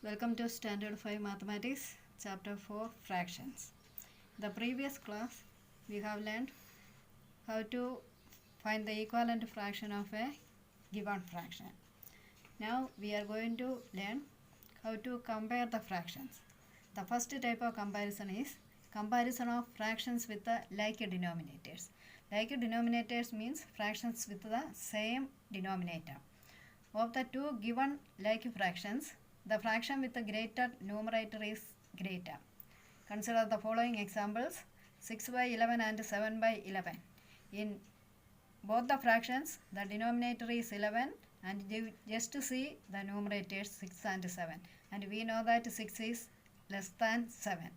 Welcome to Standard 5 Mathematics, Chapter 4 Fractions. In the previous class, we have learned how to find the equivalent fraction of a given fraction. Now we are going to learn how to compare the fractions. The first type of comparison is comparison of fractions with the like denominators. Like denominators means fractions with the same denominator. Of the two given like fractions, the fraction with the greater numerator is greater. Consider the following examples: 6 by 11 and 7 by 11. In both the fractions, the denominator is 11 and just see the numerators 6 and 7. And we know that 6 is less than 7.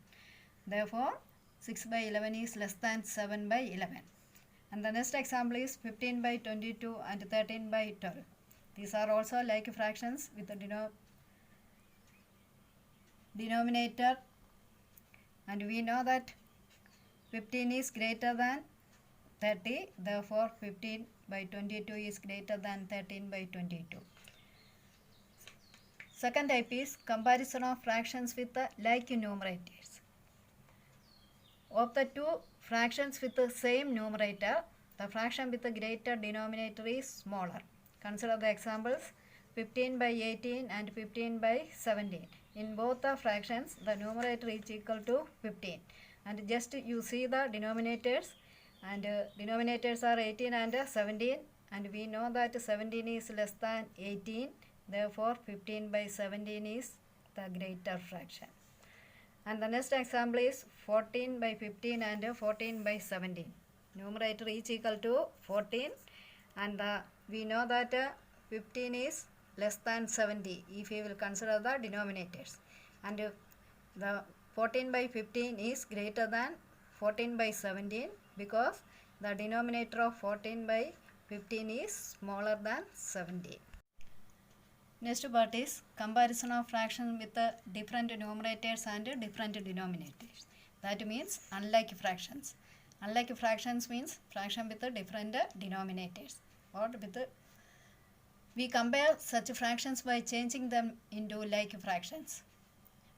Therefore, 6 by 11 is less than 7 by 11. And the next example is 15 by 22 and 13 by 12. These are also like fractions with the denominator, and we know that 15 is greater than 30, therefore 15 by 22 is greater than 13 by 22. Second type is comparison of fractions with the like numerators. Of the two fractions with the same numerator, the fraction with the greater denominator is smaller. Consider the examples: 15 by 18 and 15 by 17. In both the fractions, the numerator is equal to 15. And just you see the denominators, and denominators are 18 and 17. And we know that 17 is less than 18. Therefore, 15 by 17 is the greater fraction. And the next example is 14 by 15 and 14 by 17. Numerator is equal to 14. And we know that 15 is less than 70 if we will consider the denominators, and the 14 by 15 is greater than 14 by 17 because the denominator of 14 by 15 is smaller than 70. Next part is comparison of fractions with the different numerators and different denominators. That means unlike fractions. Unlike fractions means fraction with the different denominators, or with the we compare such fractions by changing them into like fractions.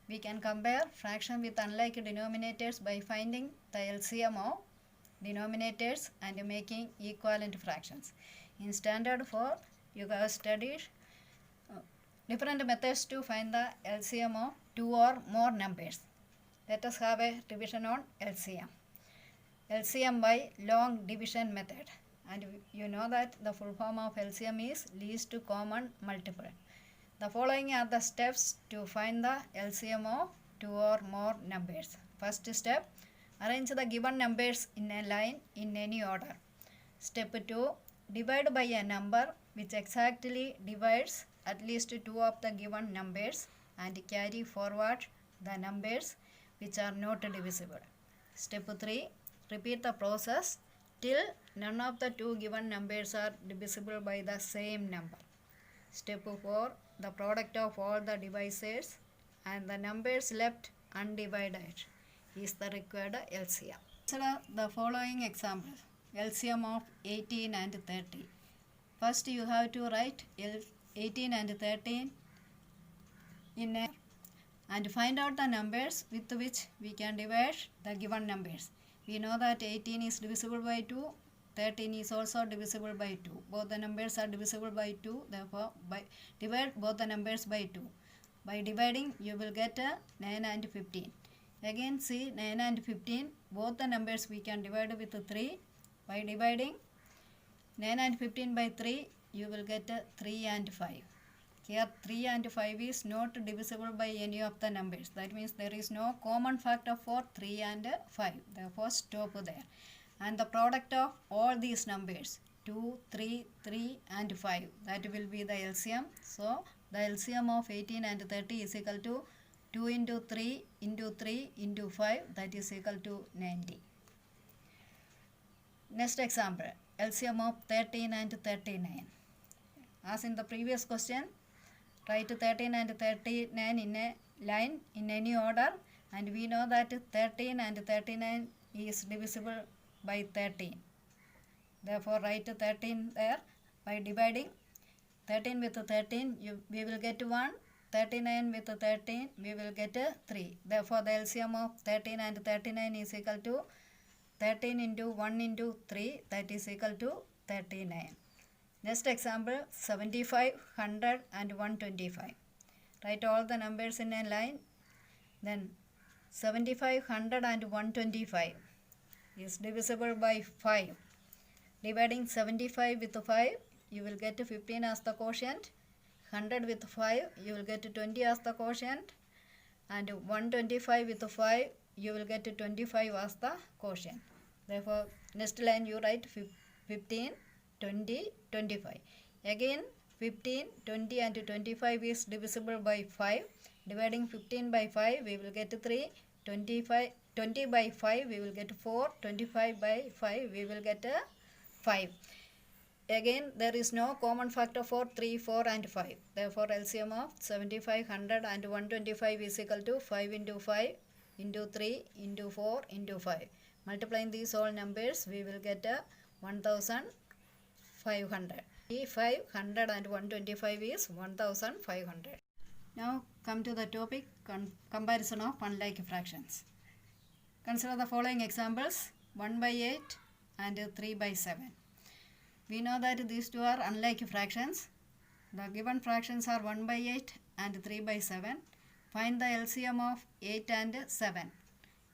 We can compare fraction with unlike denominators by finding the LCM of denominators and making equivalent fractions. In Standard 4, you have studied different methods to find the LCM of two or more numbers. Let us have a revision on LCM. LCM by long division method. And you know that the full form of LCM is least common multiple. The following are the steps to find the LCM of two or more numbers. First step, arrange the given numbers in a line in any order. Step 2, divide by a number which exactly divides at least two of the given numbers and carry forward the numbers which are not divisible. Step 3, repeat the process till none of the two given numbers are divisible by the same number. Step 4, the product of all the divisors and the numbers left undivided is the required LCM. Consider the following example: LCM of 18 and 30. First you have to write 18 and 13 in a and find out the numbers with which we can divide the given numbers. We know that 18 is divisible by 2, 13 is also divisible by 2. Both the numbers are divisible by 2, therefore divide both the numbers by 2. By dividing, you will get 9 and 15. Again see 9 and 15, both the numbers we can divide with 3. By dividing 9 and 15 by 3, you will get 3 and 5. Here 3 and 5 is not divisible by any of the numbers. That means there is no common factor for 3 and 5. Therefore stop there. And the product of all these numbers 2, 3, 3 and 5, that will be the LCM. So the LCM of 18 and 30 is equal to 2 into 3 into 3 into 5, that is equal to 90. Next example, LCM of 13 and 39. As in the previous question, write 13 and 39 in a line in any order, and we know that 13 and 39 is divisible by 13. Therefore write 13 there. By dividing 13 with 13, we will get 1, 39 with 13, we will get 3. Therefore, the LCM of 13 and 39 is equal to 13 into 1 into 3, that is equal to 39. Next example, 75, 100 and 125. Write all the numbers in a line. Then 75, 100 and 125 is divisible by 5. Dividing 75 with 5, you will get 15 as the quotient. 100 with 5, you will get 20 as the quotient. And 125 with 5, you will get 25 as the quotient. Therefore, next line you write 15, 20, 25. Again, 15, 20 and 25 is divisible by 5. Dividing 15 by 5, we will get 3. 20 by 5, we will get 4. 25 by 5, we will get 5. Again, there is no common factor for 3, 4 and 5. Therefore, LCM of 75, 100 and 125 is equal to 5 into 5 into 3 into 4 into 5. Multiplying these all numbers, we will get 1500. 500 and 125 is 1500. Now come to the topic comparison of unlike fractions. Consider the following examples: 1 by 8 and 3 by 7. We know that these two are unlike fractions. The given fractions are 1 by 8 and 3 by 7. Find the LCM of 8 and 7.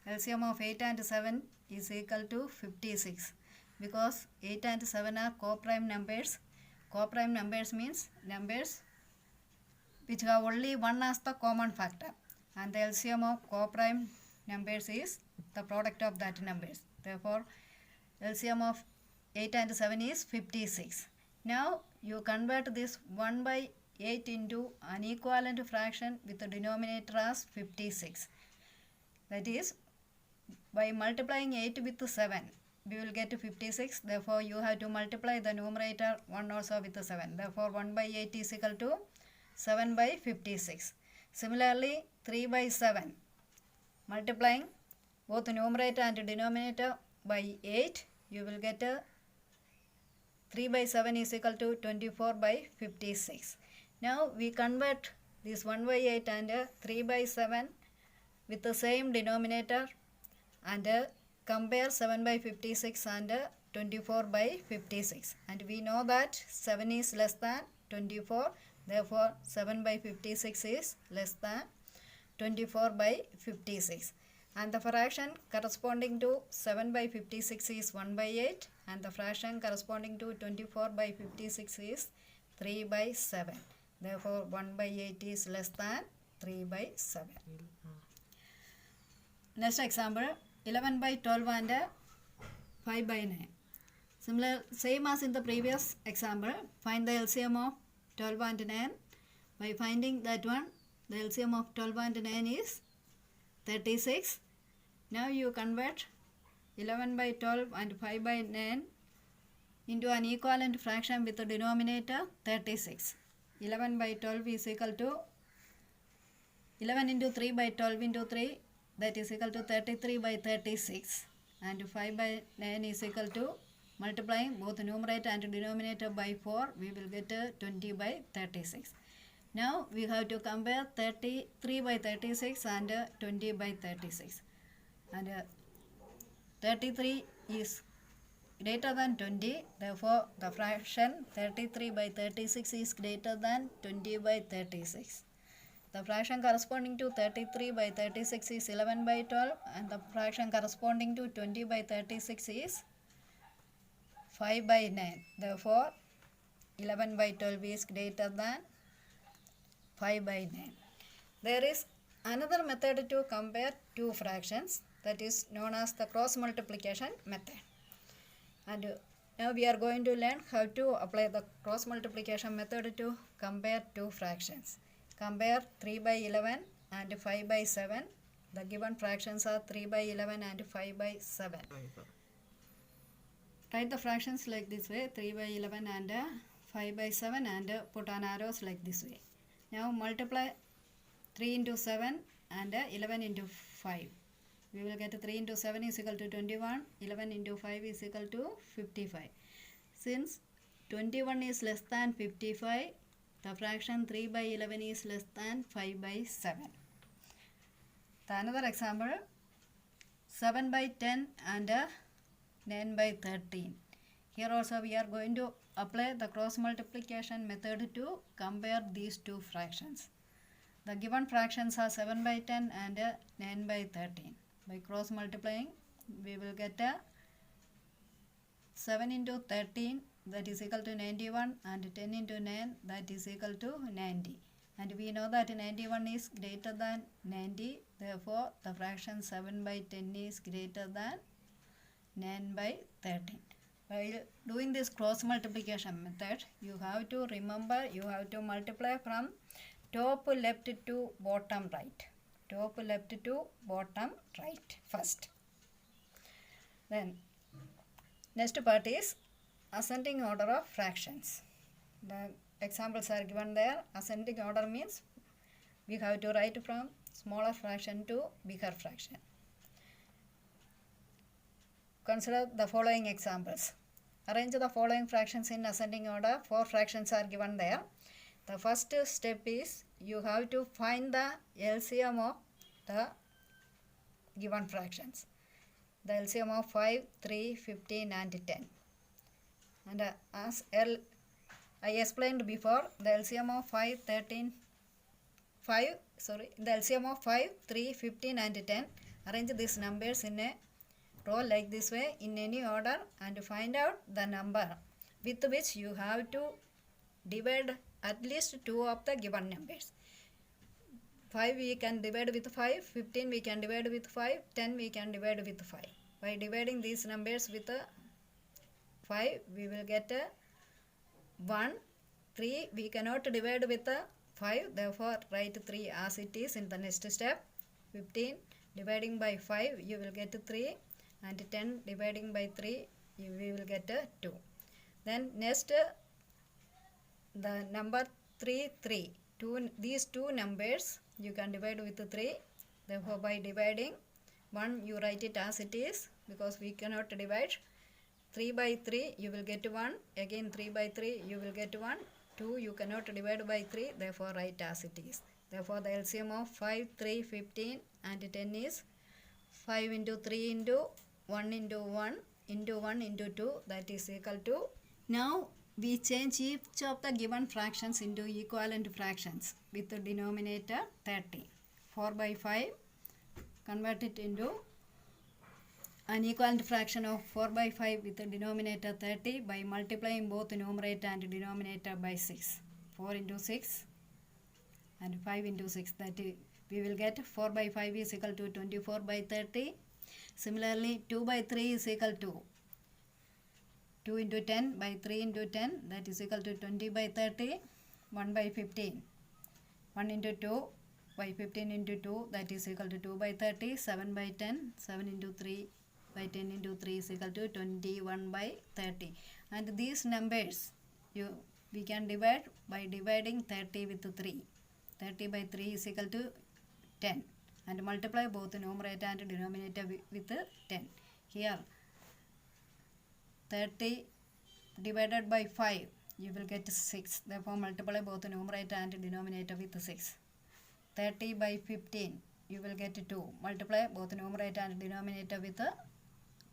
LCM of 8 and 7 is equal to 56 because 8 and 7 are co-prime numbers. Co-prime numbers means numbers which have only one as the common factor, and the LCM of co-prime numbers is the product of that numbers. Therefore, LCM of 8 and 7 is 56. Now you convert this 1 by 8 into an equivalent fraction with the denominator as 56. That is, by multiplying 8 with 7, we will get 56. Therefore, you have to multiply the numerator 1 also with 7. Therefore, 1 by 8 is equal to 7 by 56. Similarly, 3 by 7. Multiplying both the numerator and denominator by 8, you will get 3 by 7 is equal to 24 by 56. Now, we convert this 1 by 8 and 3 by 7 with the same denominator and compare 7 by 56 and 24 by 56. And we know that 7 is less than 24. Therefore, 7 by 56 is less than 24 by 56. And the fraction corresponding to 7 by 56 is 1 by 8. And the fraction corresponding to 24 by 56 is 3 by 7. Therefore, 1 by 8 is less than 3 by 7. Next example, 11 by 12 and 5 by 9. Same as in the previous example, find the LCM of 12 and 9. By finding that one, the LCM of 12 and 9 is 36. Now you convert 11 by 12 and 5 by 9 into an equivalent fraction with the denominator 36. 11 by 12 is equal to 11 into 3 by 12 into 3, that is equal to 33 by 36, and 5 by 9 is equal to, multiplying both numerator and denominator by 4, we will get 20 by 36. Now we have to compare 33 by 36 and 20 by 36. And 33 is greater than 20, therefore the fraction 33 by 36 is greater than 20 by 36. The fraction corresponding to 33 by 36 is 11 by 12, and the fraction corresponding to 20 by 36 is 5 by 9. Therefore, 11 by 12 is greater than 5 by 9. There is another method to compare two fractions, that is known as the cross multiplication method. And now we are going to learn how to apply the cross multiplication method to compare two fractions. Compare 3 by 11 and 5 by 7. The given fractions are 3 by 11 and 5 by 7. Write the fractions like this way, 3 by 11 and 5 by 7, and put on arrows like this way. Now multiply 3 into 7 and 11 into 5. We will get 3 into 7 is equal to 21, 11 into 5 is equal to 55. Since 21 is less than 55, the fraction 3 by 11 is less than 5 by 7. Another example, 7 by 10 and 9 by 13. Here also we are going to apply the cross multiplication method to compare these two fractions. The given fractions are 7 by 10 and 9 by 13. By cross multiplying, we will get 7 into 13, that is equal to 91, and 10 into 9, that is equal to 90. And we know that 91 is greater than 90, therefore the fraction 7 by 10 is greater than 9 by 13. While doing this cross multiplication method, you have to remember, you have to multiply from top left to bottom right. Top left to bottom right first. Then next part is ascending order of fractions. The examples are given there. Ascending order means we have to write from smaller fraction to bigger fraction. Consider the following examples. Arrange the following fractions in ascending order. 4 fractions are given there. The first step is you have to find the LCM of the given fractions. The LCM of 5, 3, 15 and 10. And as I explained before, the LCM of 5, 13, the LCM of 5, 3, 15 and 10. Arrange these numbers in a row like this way in any order and find out the number with which you have to divide at least 2 of the given numbers. 5 we can divide with 5, 15 we can divide with 5, 10 we can divide with 5. By dividing these numbers with 5, we will get 1. 3 we cannot divide with 5, therefore write 3 as it is in the next step. 15 dividing by 5, you will get 3, and 10 dividing by 3, we will get 2. Then next, the number 3, 3. These two numbers you can divide with 3. Therefore, by dividing 1, you write it as it is because we cannot divide. 3 by 3, you will get 1. Again 3 by 3, you will get 1. 2, you cannot divide by 3. Therefore, write as it is. Therefore, the LCM of 5, 3, 15 and 10 is 5 into 3 into 1 into 1 into 1 into 2, that is equal to. Now we change each of the given fractions into equivalent fractions with the denominator 30. 4 by 5, convert it into an equivalent fraction of 4 by 5 with the denominator 30 by multiplying both numerator and denominator by 6. 4 into 6 and 5 into 6, that is, we will get 4 by 5 is equal to 24 by 30. Similarly, 2 by 3 is equal to 2 into 10 by 3 into 10, that is equal to 20 by 30. 1 by 15. 1 into 2 by 15 into 2, that is equal to 2 by 30. 7 by 10. 7 into 3 by 10 into 3 is equal to 21 by 30. And these numbers we can divide by dividing 30 with 3. 30 by 3 is equal to 10. And multiply both the numerator and denominator with 10. Here 30 divided by 5, you will get 6. Therefore multiply both the numerator and denominator with 6. 30 by 15, you will get 2. Multiply both the numerator and denominator with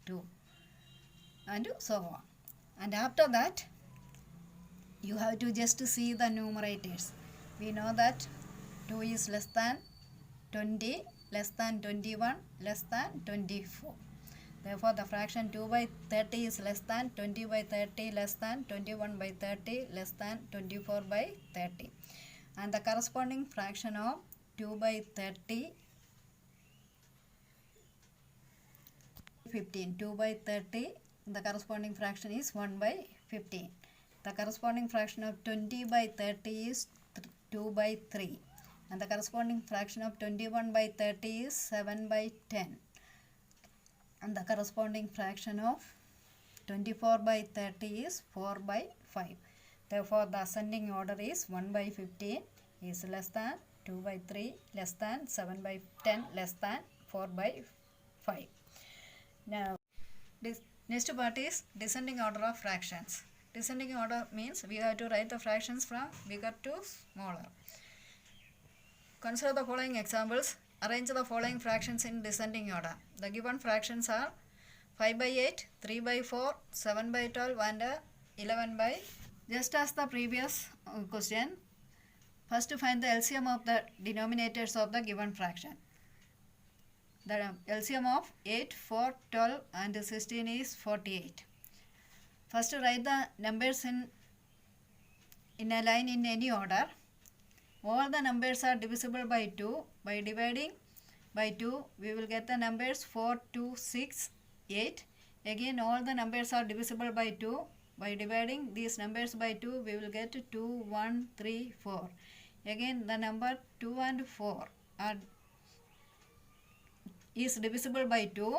2. And so on. And after that, you have to just see the numerators. We know that 2 is less than 20, less than 21, less than 24. Therefore, the fraction 2 by 30 is less than 20 by 30, less than 21 by 30, less than 24 by 30. And the corresponding fraction of 2 by 30, 15. 2 by 30, the corresponding fraction is 1 by 15. The corresponding fraction of 20 by 30 is 2 by 3. And the corresponding fraction of 21 by 30 is 7 by 10. And the corresponding fraction of 24 by 30 is 4 by 5. Therefore, the ascending order is 1 by 15 is less than 2 by 3, less than 7 by 10, less than 4 by 5. Now, this next part is descending order of fractions. Descending order means we have to write the fractions from bigger to smaller. Consider the following examples. Arrange the following fractions in descending order. The given fractions are 5 by 8, 3 by 4, 7 by 12 and 11 by. Just as the previous question, first find the LCM of the denominators of the given fraction. The LCM of 8, 4, 12 and 16 is 48. First write the numbers in a line in any order. All the numbers are divisible by 2. By dividing by 2, we will get the numbers 4, 2, 6, 8. Again, all the numbers are divisible by 2. By dividing these numbers by 2, we will get 2, 1, 3, 4. Again, the number 2 and 4 is divisible by 2.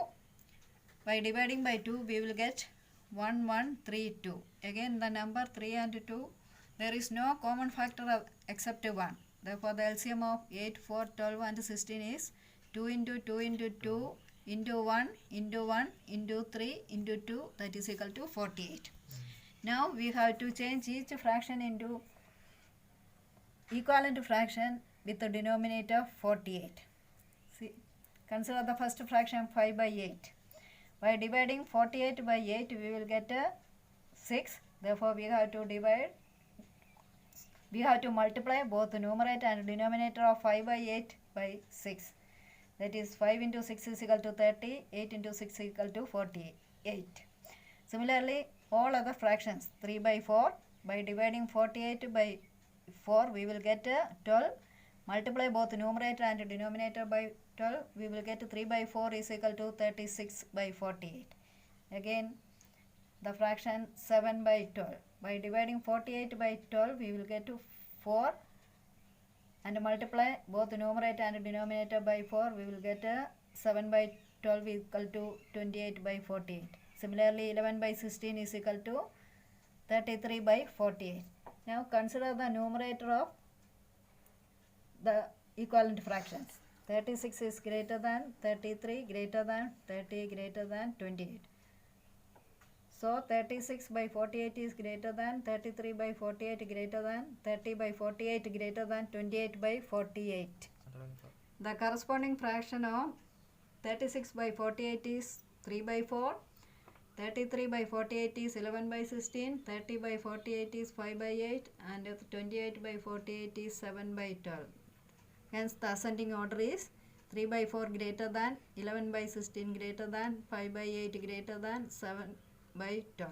By dividing by 2, we will get 1, 1, 3, 2. Again, the number 3 and 2, there is no common factor except 1. Therefore, the LCM of 8, 4, 12 and 16 is 2 into 2 into 2 into 1 into 1 into 3 into 2, that is equal to 48. Now, we have to change each fraction into equivalent fraction with the denominator 48. See, consider the first fraction 5 by 8. By dividing 48 by 8, we will get 6. Therefore, we have to multiply both the numerator and denominator of 5 by 8 by 6. That is 5 into 6 is equal to 30, 8 into 6 is equal to 48. Similarly, all other fractions 3 by 4, by dividing 48 by 4, we will get 12. Multiply both numerator and denominator by 12, we will get 3 by 4 is equal to 36 by 48. Again, the fraction 7 by 12. By dividing 48 by 12, we will get 4 and multiply both numerator and denominator by 4, we will get 7 by 12 equal to 28 by 48. Similarly, 11 by 16 is equal to 33 by 48. Now consider the numerator of the equivalent fractions. 36 is greater than 33, greater than 30, greater than 28. So 36 by 48 is greater than 33 by 48, greater than 30 by 48, greater than 28 by 48. The corresponding fraction of 36 by 48 is 3 by 4, 33 by 48 is 11 by 16, 30 by 48 is 5 by 8 and 28 by 48 is 7 by 12. Hence the ascending order is 3 by 4 greater than, 11 by 16 greater than, 5 by 8 greater than, 7 by 12.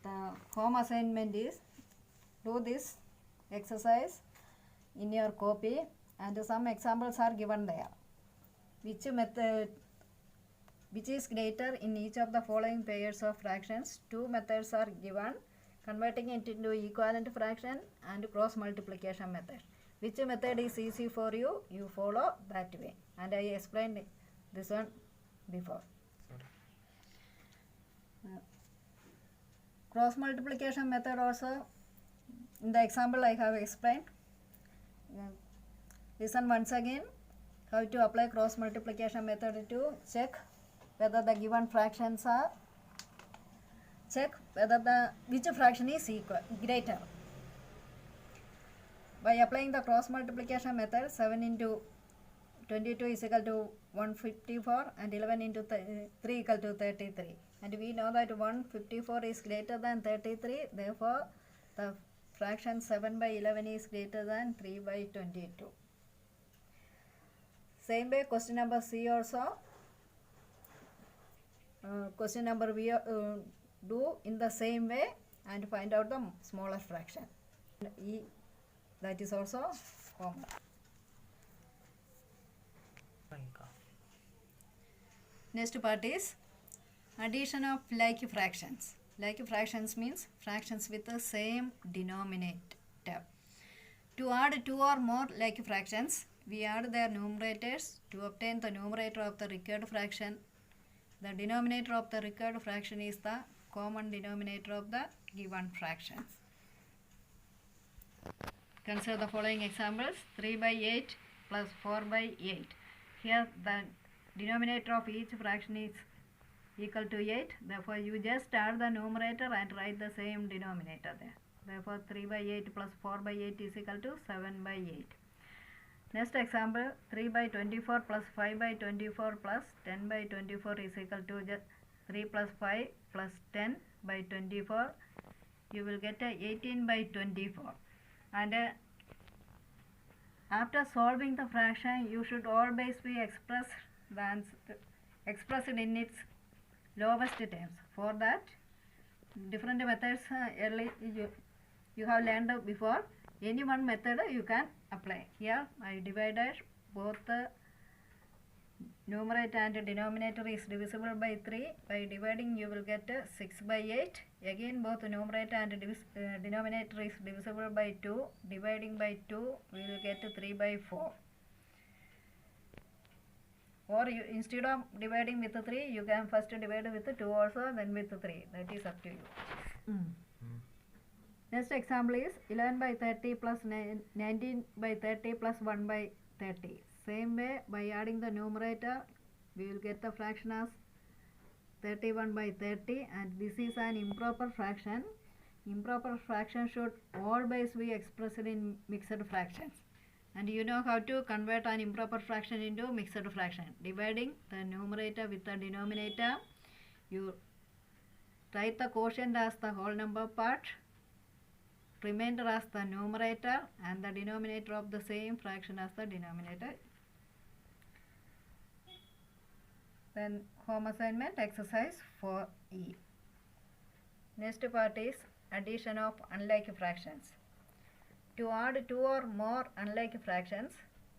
The home assignment is do this exercise in your copy and some examples are given there. Which is greater in each of the following pairs of fractions? Two methods are given, converting it into equivalent fraction and cross multiplication method. Which method is easy for you, you follow that way. And I explained this one before. Cross multiplication method also, in the example I have explained. Listen once again how to apply cross multiplication method to check whether the given fractions are, which fraction is greater. By applying the cross multiplication method, 7 into 22 is equal to 154 and 11 into 3 equal to 33. And we know that 154 is greater than 33, therefore the fraction 7 by 11 is greater than 3 by 22. Same way, question number C also. Question number B do in the same way and find out the smaller fraction. E, that is also common. Next part is addition of like fractions. Like fractions means fractions with the same denominator. To add two or more like fractions, we add their numerators to obtain the numerator of the required fraction. The denominator of the required fraction is the common denominator of the given fractions. Consider the following examples. 3 by 8 plus 4 by 8. Here the denominator of each fraction is equal to 8. Therefore, you just add the numerator and write the same denominator there. Therefore, 3 by 8 plus 4 by 8 is equal to 7 by 8. Next example, 3 by 24 plus 5 by 24 plus 10 by 24 is equal to just 3 plus 5 plus 10 by 24. You will get a 18 by 24. And after solving the fraction, you should always be expressed in its lowest terms. For that, different methods early you have learned before. Any one method you can apply. Here I divided both the numerator and denominator is divisible by 3. By dividing you will get 6 by 8. Again both numerator and denominator is divisible by 2. Dividing by 2 we will get 3 by 4. Or you, instead of dividing with 3, you can first divide with 2 also, then with 3. That is up to you. Next example is 11 by 30 plus 19 by 30 plus 1 by 30. Same way, by adding the numerator, we will get the fraction as 31 by 30, and this is an improper fraction. Improper fraction should always be expressed in mixed fractions. And you know how to convert an improper fraction into mixed fraction. Dividing the numerator with the denominator, you write the quotient as the whole number part, remainder as the numerator, and the denominator of the same fraction as the denominator. Then home assignment exercise 4E. Next part is addition of unlike fractions. To add two or more unlike fractions,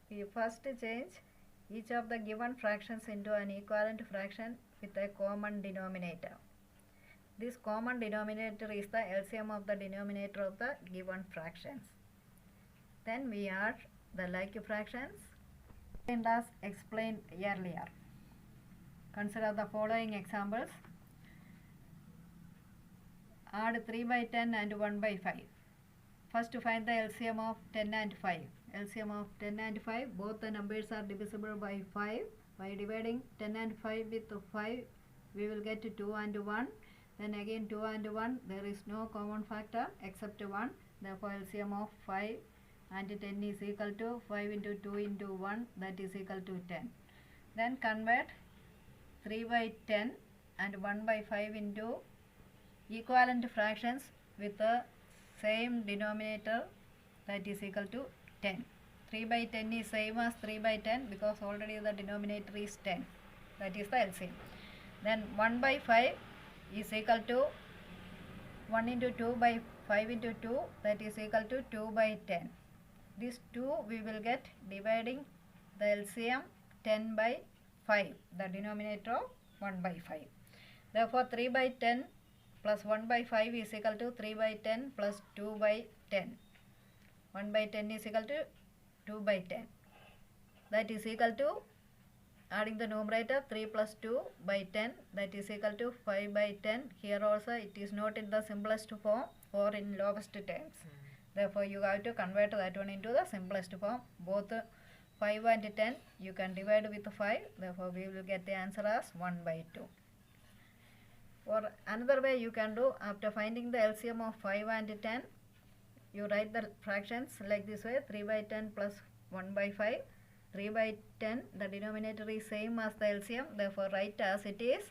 we first change each of the given fractions into an equivalent fraction with a common denominator. This common denominator is the LCM of the denominator of the given fractions. Then we add the like fractions and as explained earlier. Consider the following examples. Add 3 by 10 and 1 by 5. First find the LCM of 10 and 5. LCM of 10 and 5, both the numbers are divisible by 5. By dividing 10 and 5 with 5, we will get 2 and 1. Then again 2 and 1, there is no common factor except 1. Therefore LCM of 5 and 10 is equal to 5 into 2 into 1, that is equal to 10. Then convert 3 by 10 and 1 by 5 into equivalent fractions with the same denominator, that is equal to 10. 3 by 10 is same as 3 by 10 because already the denominator is 10. That is the LCM. Then 1 by 5 is equal to 1 into 2 by 5 into 2, that is equal to 2 by 10. This 2 we will get dividing the LCM 10 by 5, the denominator of 1 by 5. Therefore 3 by 10 plus 1 by 5 is equal to 3 by 10 plus 2 by 10. 1 by 10 is equal to 2 by 10. That is equal to, adding the numerator, 3 plus 2 by 10, that is equal to 5 by 10. Here also it is not in the simplest form or in lowest terms. Therefore you have to convert that one into the simplest form. Both 5 and 10 you can divide with 5. Therefore we will get the answer as 1 by 2. Or another way you can do, after finding the LCM of 5 and 10, you write the fractions like this way: 3 by 10 plus 1 by 5. 3 by 10, the denominator is same as the LCM, therefore write as it is,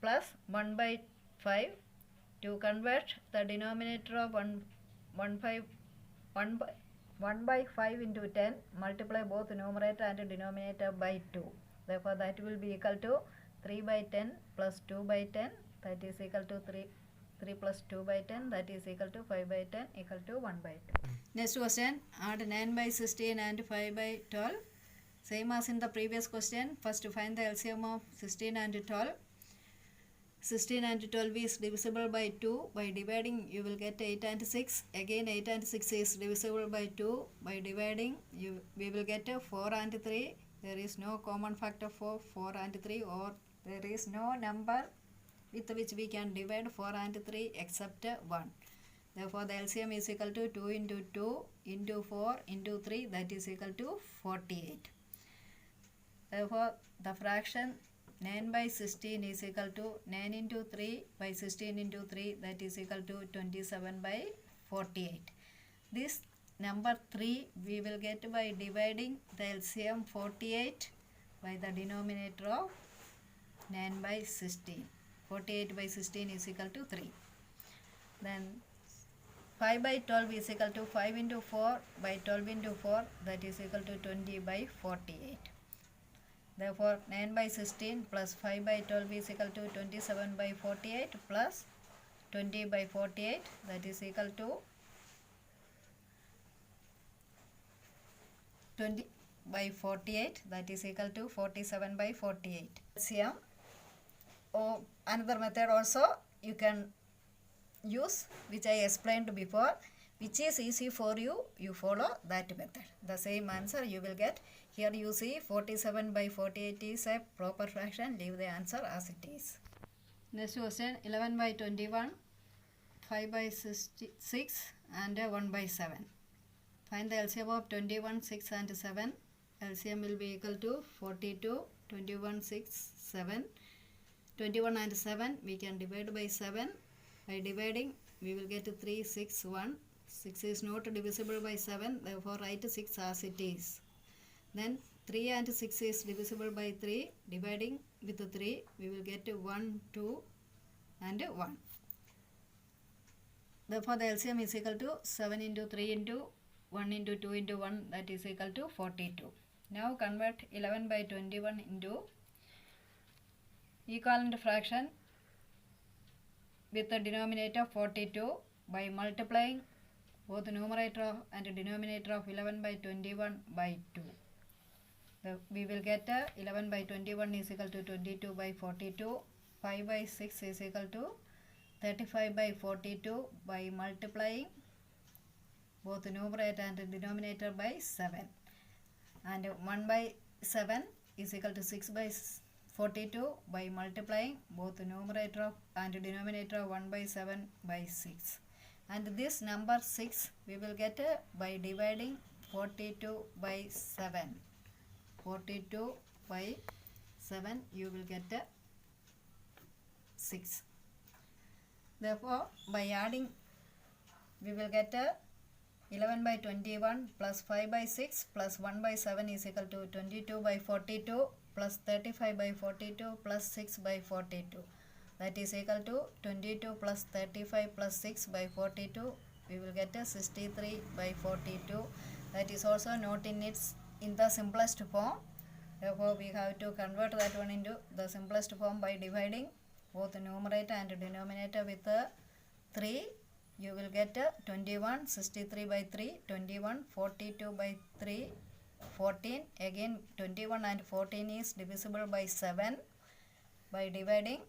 plus 1 by 5. To convert the denominator of 1 by 5 into 10, multiply both numerator and denominator by 2. Therefore that will be equal to 3 by 10 plus 2 by 10, that is equal to 3 plus 2 by 10, that is equal to 5 by 10, equal to 1 by 2. Next question, add 9 by 16 and 5 by 12. Same as in the previous question, first find the LCM of 16 and 12. 16 and 12 is divisible by 2. By dividing you will get 8 and 6. Again 8 and 6 is divisible by 2. By dividing we will get 4 and 3. There is no common factor for 4 and 3, or there is no number with which we can divide 4 and 3 except 1. Therefore the LCM is equal to 2 into 2 into 4 into 3, that is equal to 48. Therefore the fraction 9 by 16 is equal to 9 into 3 by 16 into 3, that is equal to 27 by 48. This number 3 we will get by dividing the LCM 48 by the denominator of 9 by 16. 48 by 16 is equal to 3. Then 5 by 12 is equal to 5 into 4 by 12 into 4, that is equal to 20 by 48. Therefore 9 by 16 plus 5 by 12 is equal to 27 by 48 plus 20 by 48, that is equal to 20 by 48, that is equal to 47 by 48. LCM. Oh, another method also you can use, which I explained before. Which is easy for you, you follow that method. The same answer you will get. Here you see 47 by 48 is a proper fraction. Leave the answer as it is. Next question, 11 by 21, 5 by 6 and 1 by 7. Find the LCM of 21, 6 and 7. LCM will be equal to 42, 21, 6, 7. 21 and 7 we can divide by 7. By dividing we will get 3, 6, 1. 6 is not divisible by 7, therefore write 6 as it is. Then 3 and 6 is divisible by 3. Dividing with 3 we will get 1, 2 and 1. Therefore the LCM is equal to 7 into 3 into 1 into 2 into 1, that is equal to 42. Now convert 11 by 21 into equivalent fraction with the denominator 42 by multiplying both the numerator and denominator of 11 by 21 by 2. We will get 11 by 21 is equal to 22 by 42. 5 by 6 is equal to 35 by 42 by multiplying both the numerator and denominator by 7. And 1 by 7 is equal to 6 by 42 by multiplying both the numerator and denominator of 1 by 7 by 6. And this number 6 we will get by dividing 42 by 7. 42 by 7 you will get 6. Therefore by adding we will get 11 by 21 plus 5 by 6 plus 1 by 7 is equal to 22 by 42 plus 35 by 42 plus 6 by 42. That is equal to 22 plus 35 plus 6 by 42. We will get 63 by 42. That is also not in the simplest form. Therefore we have to convert that one into the simplest form by dividing both the numerator and denominator with 3. You will get 21, 63 by 3, 21, 42 by 3, 14. Again 21 and 14 is divisible by 7. By dividing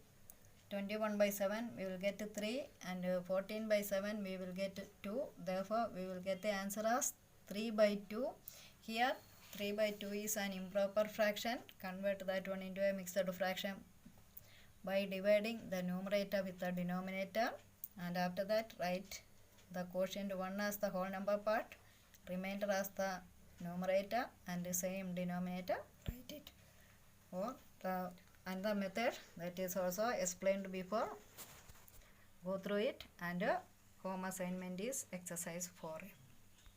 21 by 7 we will get 3 and 14 by 7 we will get 2. Therefore we will get the answer as 3 by 2. Here 3 by 2 is an improper fraction. Convert that one into a mixed fraction by dividing the numerator with the denominator, and after that write the quotient 1 as the whole number part, remainder as the numerator, and the same denominator write it. Or the another method that is also explained before, go through it, and home assignment is exercise 4.